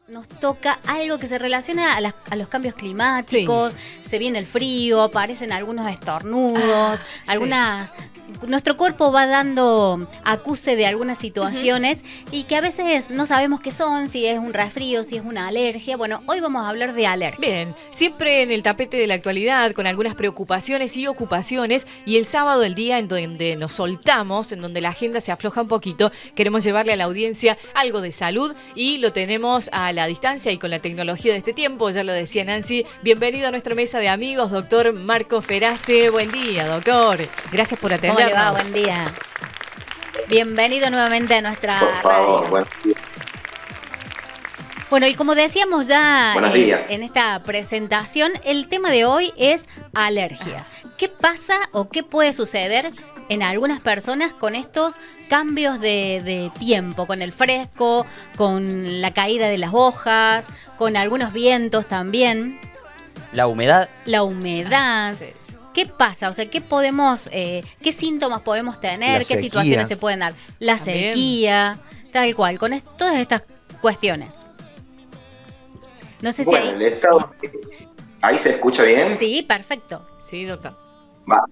nos toca algo que se relaciona a los cambios climáticos, se viene el frío, aparecen algunos estornudos, algunas... Nuestro cuerpo va dando acuse de algunas situaciones y que a veces no sabemos qué son, si es un resfrío, si es una alergia. Bueno, hoy vamos a hablar de alergias. Bien, siempre en el tapete de la actualidad, con algunas preocupaciones y ocupaciones, y el sábado, el día en donde nos soltamos, en donde la agenda se afloja un poquito, queremos llevarle a la audiencia algo de salud y lo tenemos a la distancia y con la tecnología de este tiempo, ya lo decía Nancy. Bienvenido a nuestra mesa de amigos, doctor Marco Ferace. Buen día, doctor. Gracias por atendernos. ¿Cómo le va? Buen día. Bienvenido nuevamente a nuestra favor, radio. Bueno, y como decíamos ya en esta presentación, el tema de hoy es alergia. ¿Qué pasa o qué puede suceder en algunas personas con estos cambios de tiempo, con el fresco, con la caída de las hojas, con algunos vientos también? La humedad. La humedad. Sí. ¿Qué pasa? O sea, ¿qué síntomas podemos tener? ¿Qué situaciones se pueden dar? La sequía, tal cual, con todas estas cuestiones. No sé si el estado... ¿Ahí se escucha bien? Sí, perfecto. Sí, doctor. Va,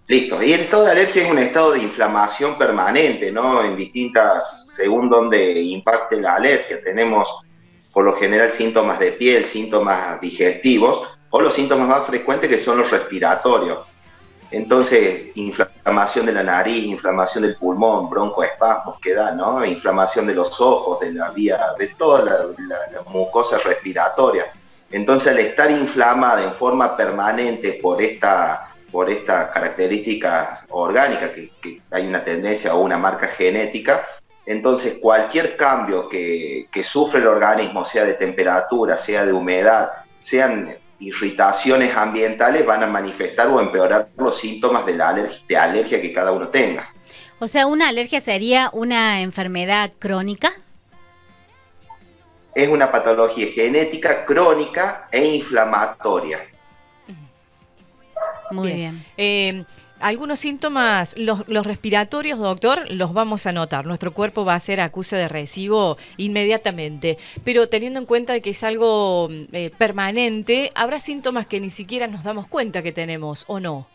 listo. Y el estado de alergia es un estado de inflamación permanente, ¿no? En distintas, según donde impacte la alergia. Tenemos, por lo general, síntomas de piel, síntomas digestivos, o los síntomas más frecuentes que son los respiratorios. Entonces, inflamación de la nariz, inflamación del pulmón, broncoespasmos que da, ¿no? Inflamación de los ojos, de la vía, de toda la mucosa respiratoria. Entonces, al estar inflamada en forma permanente por estas características orgánicas, que hay una tendencia o una marca genética, entonces cualquier cambio que sufre el organismo, sea de temperatura, sea de humedad, sean irritaciones ambientales, van a manifestar o empeorar los síntomas de alergia que cada uno tenga. O sea, ¿una alergia sería una enfermedad crónica? Es una patología genética, crónica e inflamatoria. Muy bien. Algunos síntomas, los respiratorios, doctor, los vamos a notar. Nuestro cuerpo va a hacer acuse de recibo inmediatamente. Pero teniendo en cuenta que es algo permanente, ¿habrá síntomas que ni siquiera nos damos cuenta que tenemos o no?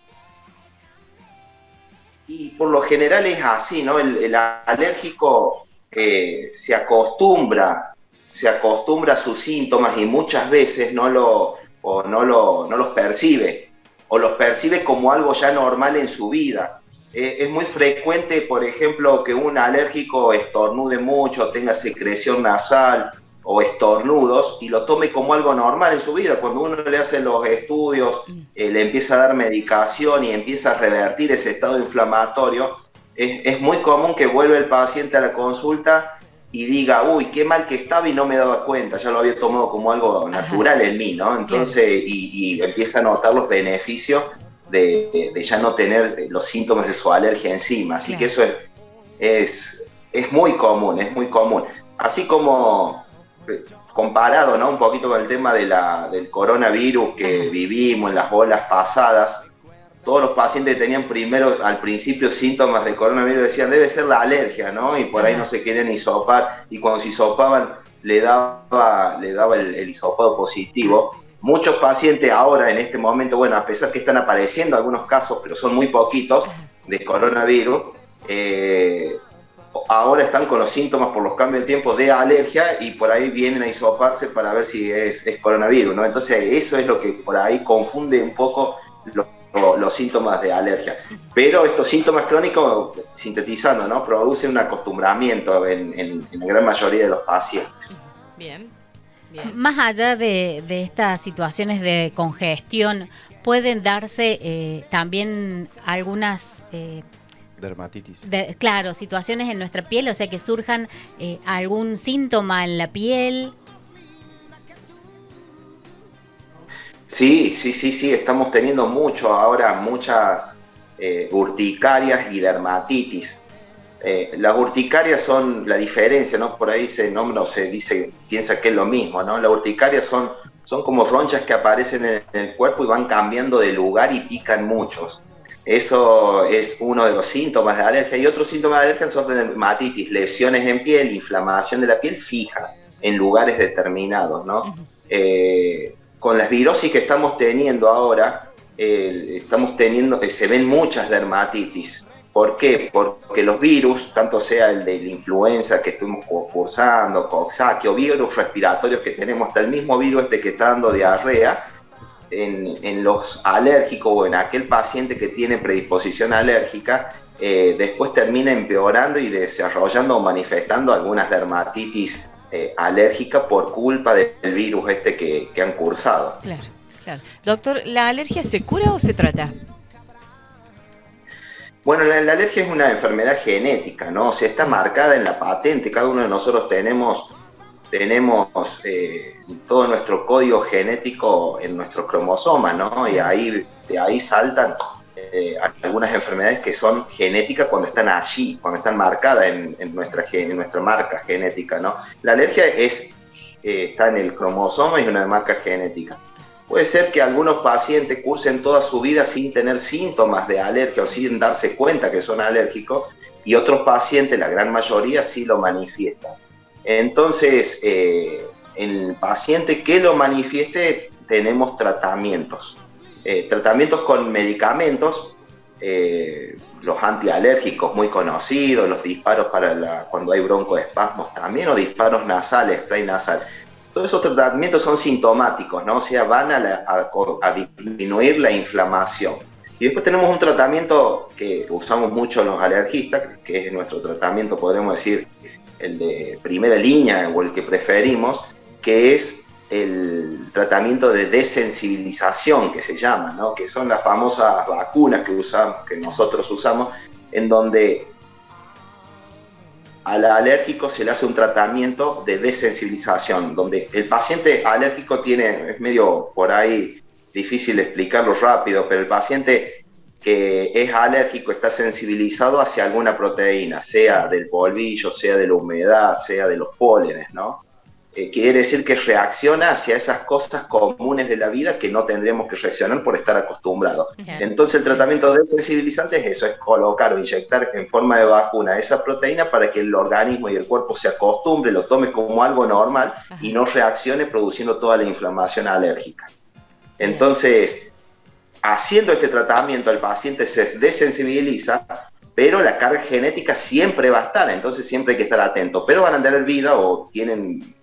Y por lo general es así, ¿no? El alérgico se acostumbra a sus síntomas y muchas veces no los percibe. O los percibe como algo ya normal en su vida. Es muy frecuente, por ejemplo, que un alérgico estornude mucho, tenga secreción nasal o estornudos y lo tome como algo normal en su vida. Cuando uno le hace los estudios, le empieza a dar medicación y empieza a revertir ese estado inflamatorio, es muy común que vuelva el paciente a la consulta y diga, uy, qué mal que estaba y no me daba cuenta, ya lo había tomado como algo natural en mí, ¿no? Entonces, y empieza a notar los beneficios de ya no tener los síntomas de su alergia encima. Así que eso es muy común, es muy común. Así como comparado, ¿no? Un poquito con el tema del coronavirus que vivimos en las olas pasadas, todos los pacientes que tenían al principio síntomas de coronavirus decían, debe ser la alergia, ¿no? Y por ahí no se querían hisopar, y cuando se hisopaban le daba el hisopado positivo. Muchos pacientes ahora, en este momento, bueno, a pesar que están apareciendo algunos casos, pero son muy poquitos, de coronavirus, ahora están con los síntomas por los cambios de tiempo de alergia y por ahí vienen a hisoparse para ver si es coronavirus, ¿no? Entonces eso es lo que por ahí confunde un poco los síntomas de alergia. Pero estos síntomas crónicos, sintetizando, ¿no? Producen un acostumbramiento en la gran mayoría de los pacientes. Bien. Más allá de estas situaciones de congestión, pueden darse también algunas... dermatitis. Claro, situaciones en nuestra piel, o sea, que surjan algún síntoma en la piel. Sí, estamos teniendo muchas urticarias y dermatitis. Las urticarias son la diferencia, ¿no? Por ahí se nombra o se dice, piensa que es lo mismo, ¿no? Las urticarias son como ronchas que aparecen en el cuerpo y van cambiando de lugar y pican muchos. Eso es uno de los síntomas de alergia. Y otros síntomas de alergia son dermatitis, lesiones en piel, inflamación de la piel fijas. en lugares determinados, ¿no? Con las virosis que estamos teniendo ahora, se ven muchas dermatitis. ¿Por qué? Porque los virus, tanto sea el de la influenza que estuvimos cursando, Coxsackie, o virus respiratorios que tenemos, hasta el mismo virus que está dando diarrea, en los alérgicos o en aquel paciente que tiene predisposición alérgica, después termina empeorando y desarrollando o manifestando algunas dermatitis alérgicas por culpa del virus que han cursado. Claro, claro. Doctor, ¿la alergia se cura o se trata? Bueno, la alergia es una enfermedad genética, ¿no? O sea, está marcada en la patente. Cada uno de nosotros tenemos todo nuestro código genético en nuestros cromosomas, ¿no? Y de ahí saltan algunas enfermedades que son genéticas cuando están allí, cuando están marcadas en nuestra marca genética, ¿no? La alergia está en el cromosoma y es una marca genética. Puede ser que algunos pacientes cursen toda su vida sin tener síntomas de alergia o sin darse cuenta que son alérgicos, y otros pacientes, la gran mayoría, sí lo manifiestan. Entonces, en el paciente que lo manifieste, tenemos tratamientos. Tratamientos con medicamentos, los antialérgicos muy conocidos, los disparos cuando hay broncoespasmos también, o disparos nasales, spray nasal. Todos esos tratamientos son sintomáticos, ¿no? O sea, van a disminuir la inflamación. Y después tenemos un tratamiento que usamos mucho los alergistas, que es nuestro tratamiento, podríamos decir, el de primera línea o el que preferimos, que es el tratamiento de desensibilización, que se llama, ¿no? Que son las famosas vacunas que nosotros usamos, en donde al alérgico se le hace un tratamiento de desensibilización, donde el paciente alérgico es medio por ahí difícil explicarlo rápido, pero el paciente que es alérgico está sensibilizado hacia alguna proteína, sea del polvillo, sea de la humedad, sea de los pólenes, ¿no? Quiere decir que reacciona hacia esas cosas comunes de la vida que no tendríamos que reaccionar por estar acostumbrados. Entonces el tratamiento desensibilizante es eso, es colocar o inyectar en forma de vacuna esa proteína para que el organismo y el cuerpo se acostumbre, lo tome como algo normal y no reaccione produciendo toda la inflamación alérgica. Entonces, haciendo este tratamiento, el paciente se desensibiliza, pero la carga genética siempre va a estar, entonces siempre hay que estar atento. Pero van a tener vida o tienen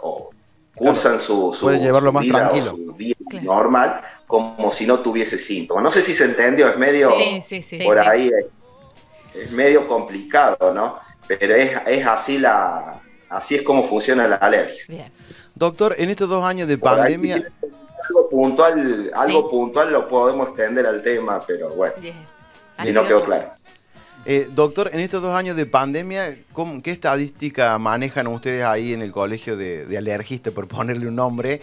o cursan su llevarlo más vida tranquilo, o su vida normal, como si no tuviese síntomas. No sé si se entendió, es medio ahí, es medio complicado, ¿no? Pero es así así es como funciona la alergia. Bien. Doctor, en estos 2 años de pandemia... Ahí, algo puntual lo podemos extender al tema, pero bueno, si no quedó claro. Doctor, en estos 2 años de pandemia, ¿qué estadística manejan ustedes ahí en el colegio de alergistas, por ponerle un nombre?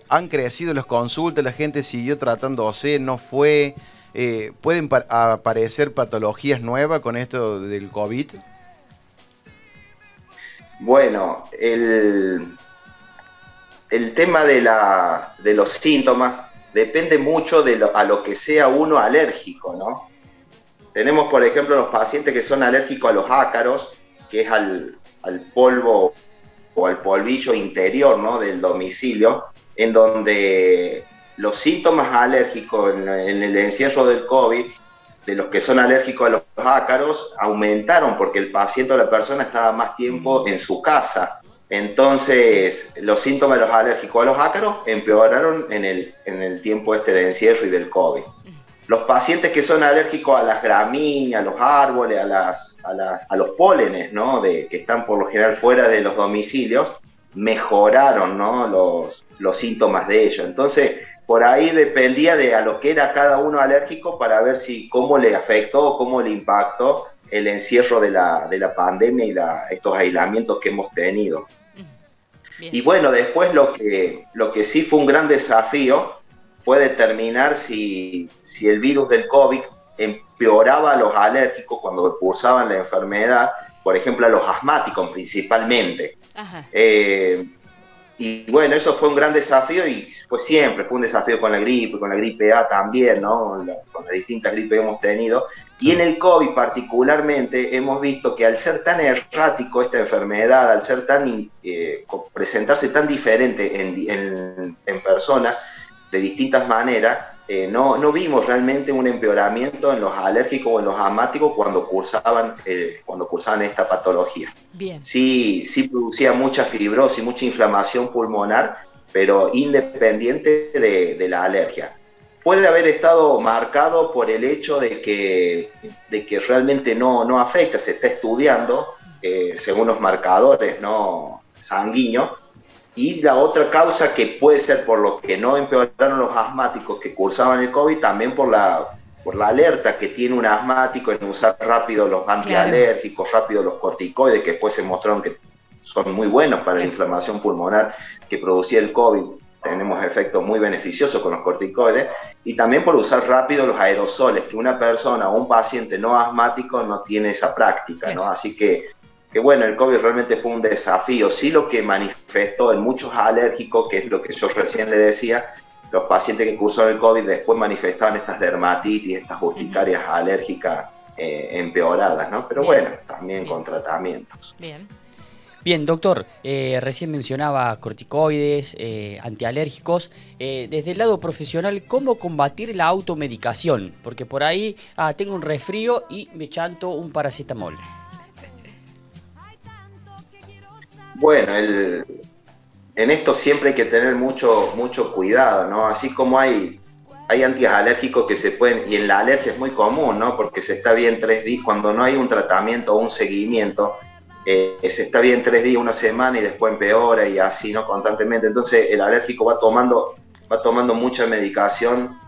¿Han crecido las consultas? ¿La gente siguió tratándose? ¿No fue? ¿Pueden aparecer patologías nuevas con esto del COVID? Bueno, el tema de los síntomas depende mucho a lo que sea uno alérgico, ¿no? Tenemos, por ejemplo, los pacientes que son alérgicos a los ácaros, que es al polvo o al polvillo interior, ¿no? Del domicilio, en donde los síntomas alérgicos en el encierro del COVID, de los que son alérgicos a los ácaros, aumentaron porque el paciente o la persona estaba más tiempo en su casa. Entonces, los síntomas de los alérgicos a los ácaros empeoraron en el tiempo de encierro y del COVID. Los pacientes que son alérgicos a las gramíneas, a los árboles, a los pólenes, ¿no? Que están por lo general fuera de los domicilios, mejoraron, ¿no? los síntomas de ellos. Entonces, por ahí dependía a lo que era cada uno alérgico para ver cómo le afectó, cómo le impactó el encierro de la pandemia y estos aislamientos que hemos tenido. Bien. Y bueno, después lo que sí fue un gran desafío fue determinar si el virus del COVID empeoraba a los alérgicos cuando cursaban la enfermedad, por ejemplo a los asmáticos principalmente. Y bueno, eso fue un gran desafío y fue un desafío con la gripe A también, ¿no? Con las distintas gripes que hemos tenido. Y en el COVID particularmente hemos visto que al ser tan errático esta enfermedad, al ser tan presentarse tan diferente en personas de distintas maneras, no vimos realmente un empeoramiento en los alérgicos o en los asmáticos cuando cursaban esta patología. Bien. Sí producía mucha fibrosis, mucha inflamación pulmonar, pero independiente de la alergia. Puede haber estado marcado por el hecho de que realmente no afecta, se está estudiando según los marcadores, ¿no?, sanguíneos. Y la otra causa que puede ser por lo que no empeoraron los asmáticos que cursaban el COVID, también por la alerta que tiene un asmático en usar rápido los antialérgicos, rápido los corticoides, que después se mostraron que son muy buenos para la inflamación pulmonar que producía el COVID. Tenemos efectos muy beneficiosos con los corticoides, y también por usar rápido los aerosoles, que una persona o un paciente no asmático no tiene esa práctica, ¿no? Así que bueno, el COVID realmente fue un desafío. Sí, lo que manifestó en muchos alérgicos, que es lo que yo recién le decía, los pacientes que cursaron el COVID después manifestaban estas dermatitis, estas urticarias alérgicas empeoradas, ¿no? Pero bueno, también con tratamientos. Bien, doctor, recién mencionaba corticoides, antialérgicos. Desde el lado profesional, ¿cómo combatir la automedicación? Porque por ahí, tengo un resfrío y me chanto un paracetamol. Bueno, en esto siempre hay que tener mucho cuidado, ¿no? Así como hay antialérgicos que se pueden, y en la alergia es muy común, ¿no? Porque se está bien 3 días, cuando no hay un tratamiento o un seguimiento, se está bien 3 días, 1 semana y después empeora y así, ¿no? Constantemente. Entonces el alérgico va tomando mucha medicación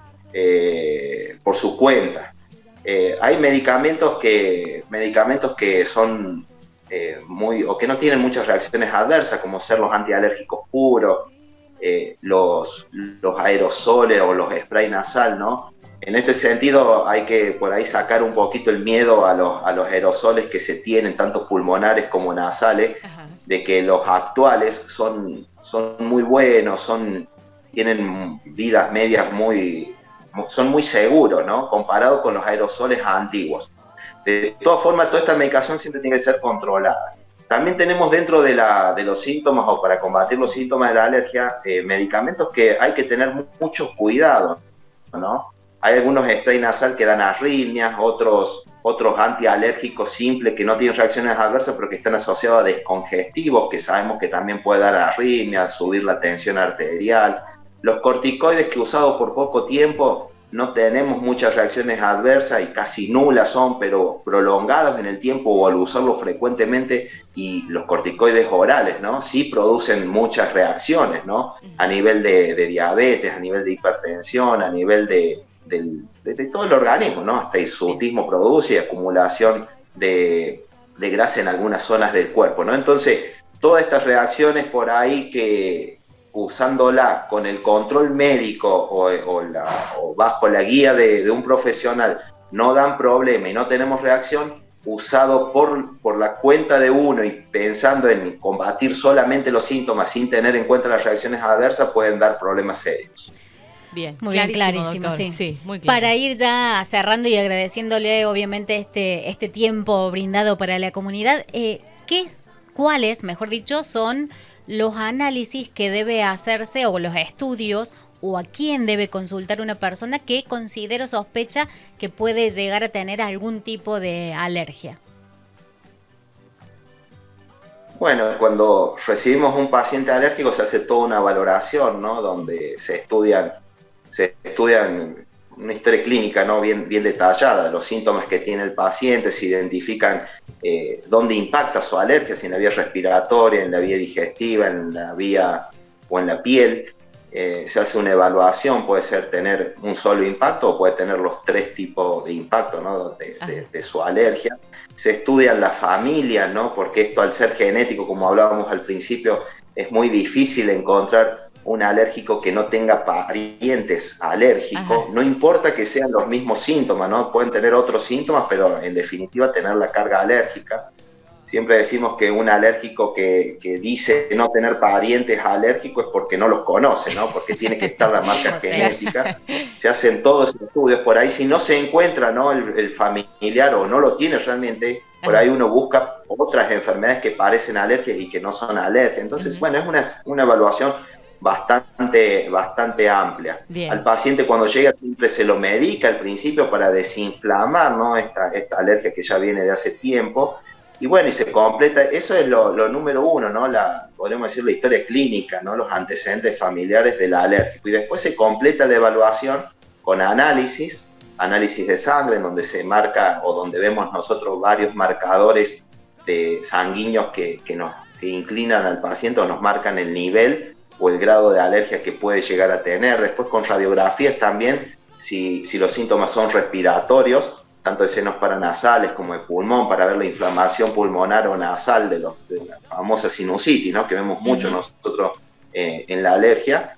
por su cuenta. Hay medicamentos que son o que no tienen muchas reacciones adversas, como ser los antialérgicos puros, los aerosoles o los spray nasal, ¿no? En este sentido hay que por ahí sacar un poquito el miedo a los aerosoles que se tienen, tanto pulmonares como nasales, de que los actuales son muy buenos, tienen vidas medias son muy seguros, ¿no? Comparado con los aerosoles antiguos. De todas formas, toda esta medicación siempre tiene que ser controlada. También tenemos dentro de los síntomas, o para combatir los síntomas de la alergia, medicamentos que hay que tener mucho cuidado, ¿no? Hay algunos spray nasal que dan arritmias, otros antialérgicos simples que no tienen reacciones adversas, pero que están asociados a descongestivos, que sabemos que también puede dar arritmias, subir la tensión arterial. Los corticoides que usados por poco tiempo no tenemos muchas reacciones adversas y casi nulas son, pero prolongadas en el tiempo o al usarlo frecuentemente. Y los corticoides orales, ¿no? Sí producen muchas reacciones, ¿no? A nivel de diabetes, a nivel de hipertensión, a nivel de todo el organismo, ¿no? Hasta hirsutismo produce y acumulación de grasa en algunas zonas del cuerpo, ¿no? Entonces, todas estas reacciones por ahí que usándola con el control médico o bajo la guía de un profesional no dan problema y no tenemos reacción, usado por la cuenta de uno y pensando en combatir solamente los síntomas sin tener en cuenta las reacciones adversas, pueden dar problemas serios. Bien, muy bien, clarísimo, doctor. Sí, muy claro. Para ir ya cerrando y agradeciéndole obviamente este tiempo brindado para la comunidad, ¿cuáles, mejor dicho, son los análisis que debe hacerse o los estudios o a quién debe consultar una persona que considera o sospecha que puede llegar a tener algún tipo de alergia? Bueno, cuando recibimos un paciente alérgico se hace toda una valoración, ¿no? Donde se estudian una historia clínica, ¿no? bien detallada, los síntomas que tiene el paciente, se identifican dónde impacta su alergia, si en la vía respiratoria, en la vía digestiva, en la vía o en la piel. Se hace una evaluación, puede ser tener un solo impacto o puede tener los 3 tipos de impacto, ¿no? de su alergia. Se estudia la familia, ¿no? Porque esto, al ser genético, como hablábamos al principio, es muy difícil encontrar un alérgico que no tenga parientes alérgicos. No importa que sean los mismos síntomas, ¿no? Pueden tener otros síntomas, pero en definitiva tener la carga alérgica. Siempre decimos que un alérgico que dice no tener parientes alérgicos es porque no los conoce, ¿no? Porque tiene que estar la marca genética. Se hacen todos esos estudios por ahí. Si no se encuentra, ¿no?, el familiar o no lo tiene realmente, por ahí uno busca otras enfermedades que parecen alergias y que no son alergias. Entonces, bueno, es una evaluación bastante amplia. Bien. Al paciente cuando llega siempre se lo medica al principio para desinflamar, ¿no?, esta alergia que ya viene de hace tiempo. Y bueno, y se completa, eso es lo número uno, ¿no? Podríamos decir la historia clínica, ¿no? Los antecedentes familiares del alérgico. Y después se completa la evaluación con análisis de sangre, en donde se marca, o donde vemos nosotros varios marcadores sanguíneos que inclinan al paciente o nos marcan el nivel o el grado de alergia que puede llegar a tener. Después con radiografías también, si los síntomas son respiratorios, tanto de senos paranasales como de pulmón, para ver la inflamación pulmonar o nasal de la famosa sinusitis, ¿no?, que vemos mucho nosotros en la alergia.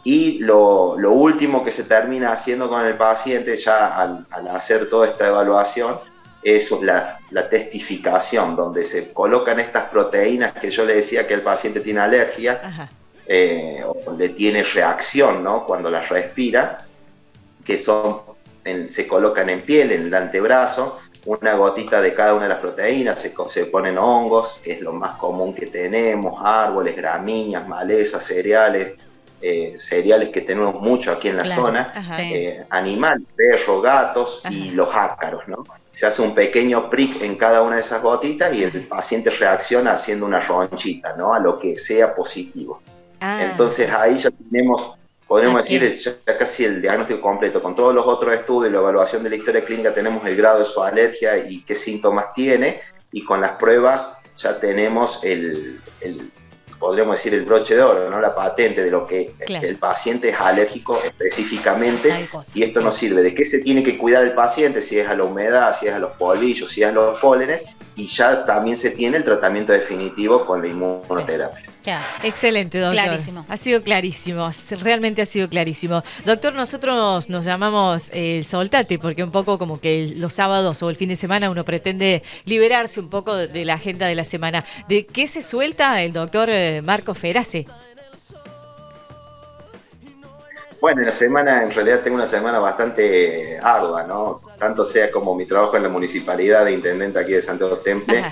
Y lo último que se termina haciendo con el paciente ya al hacer toda esta evaluación es la testificación, donde se colocan estas proteínas que yo le decía que el paciente tiene alergia, o le tiene reacción, ¿no?, cuando las respira, que se colocan en piel, en el antebrazo, una gotita de cada una de las proteínas, se ponen hongos, que es lo más común que tenemos, árboles, gramíneas, malezas, cereales que tenemos mucho aquí en la zona, animales, perros, gatos y los ácaros, ¿no? Se hace un pequeño prick en cada una de esas gotitas y el paciente reacciona haciendo una ronchita, ¿no?, a lo que sea positivo. Entonces ahí ya tenemos, podemos decir, ya casi el diagnóstico completo. Con todos los otros estudios y la evaluación de la historia clínica tenemos el grado de su alergia y qué síntomas tiene, y con las pruebas ya tenemos podríamos decir, el broche de oro, ¿no?, la patente de lo que el paciente es alérgico específicamente, y esto nos sirve de qué se tiene que cuidar el paciente, si es a la humedad, si es a los polvillos, si es a los pólenes, y ya también se tiene el tratamiento definitivo con la inmunoterapia. Excelente, doctor. Clarísimo. Ha sido clarísimo, realmente ha sido clarísimo. Doctor, nosotros nos llamamos Soltate, porque un poco como que los sábados o el fin de semana uno pretende liberarse un poco de la agenda de la semana. ¿De qué se suelta el doctor Marco Ferace? Bueno, en realidad tengo una semana bastante ardua, ¿no? Tanto sea como mi trabajo en la municipalidad de intendente aquí de Santiago Temple,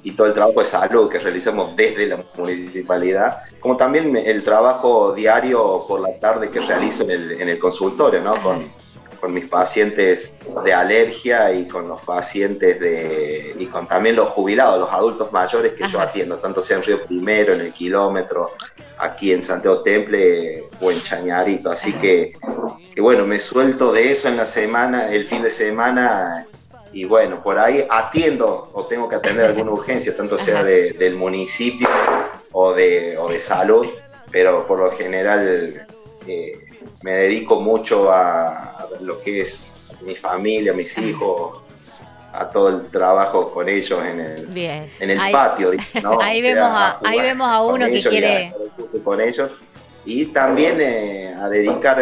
y todo el trabajo de salud que realizamos desde la municipalidad, como también el trabajo diario por la tarde que realizo en el consultorio, ¿no? Con mis pacientes de alergia y con los pacientes y con también los jubilados, los adultos mayores que yo atiendo, tanto sea en Río Primero, en el Kilómetro, aquí en Santiago Temple o en Chañarito. Así que bueno, me suelto de eso en la semana, el fin de semana, y bueno, por ahí atiendo o tengo que atender alguna urgencia, tanto sea del municipio o de salud, pero por lo general me dedico mucho a lo que es mi familia, mis hijos, a todo el trabajo con ellos en el patio, ¿no? Ahí vemos a uno que quiere con ellos, y también a dedicar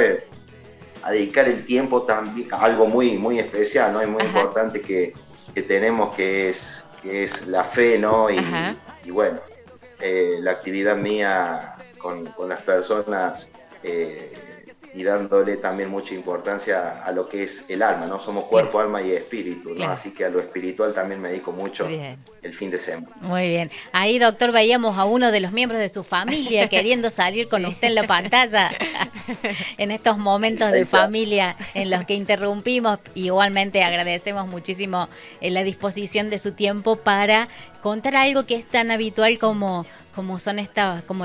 el tiempo también a algo muy especial, ¿no? Y muy importante que tenemos, que es la fe, ¿no? Y bueno, la actividad mía con las personas, y dándole también mucha importancia a lo que es el alma, ¿no? Somos cuerpo, alma y espíritu, ¿no? Así que a lo espiritual también me dedico mucho el fin de semana. Muy bien. Ahí, doctor, veíamos a uno de los miembros de su familia queriendo salir con usted en la pantalla en estos momentos de familia en los que interrumpimos. Igualmente agradecemos muchísimo la disposición de su tiempo para contar algo que es tan habitual como son estas, como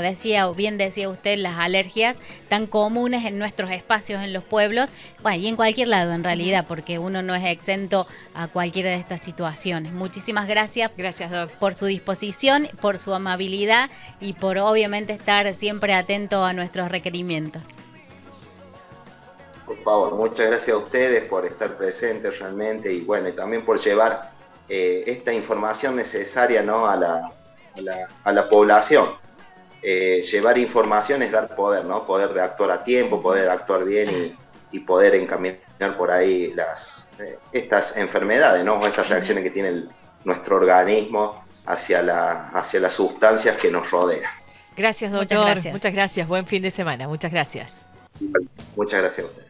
bien decía usted, las alergias tan comunes en nuestros espacios, en los pueblos, bueno, y en cualquier lado en realidad, porque uno no es exento a cualquiera de estas situaciones. Muchísimas gracias. Gracias, Doc, por su disposición, por su amabilidad y por obviamente estar siempre atento a nuestros requerimientos. Por favor, muchas gracias a ustedes por estar presentes realmente, y bueno, y también por llevar esta información necesaria, ¿no?, a la población. Llevar información es dar poder, ¿no? Poder de actuar a tiempo, poder actuar bien y poder encaminar por ahí estas enfermedades, ¿no? O estas reacciones que tiene nuestro organismo hacia las sustancias que nos rodean. Gracias, doctor. Muchas gracias. Buen fin de semana. Muchas gracias. Muchas gracias a usted.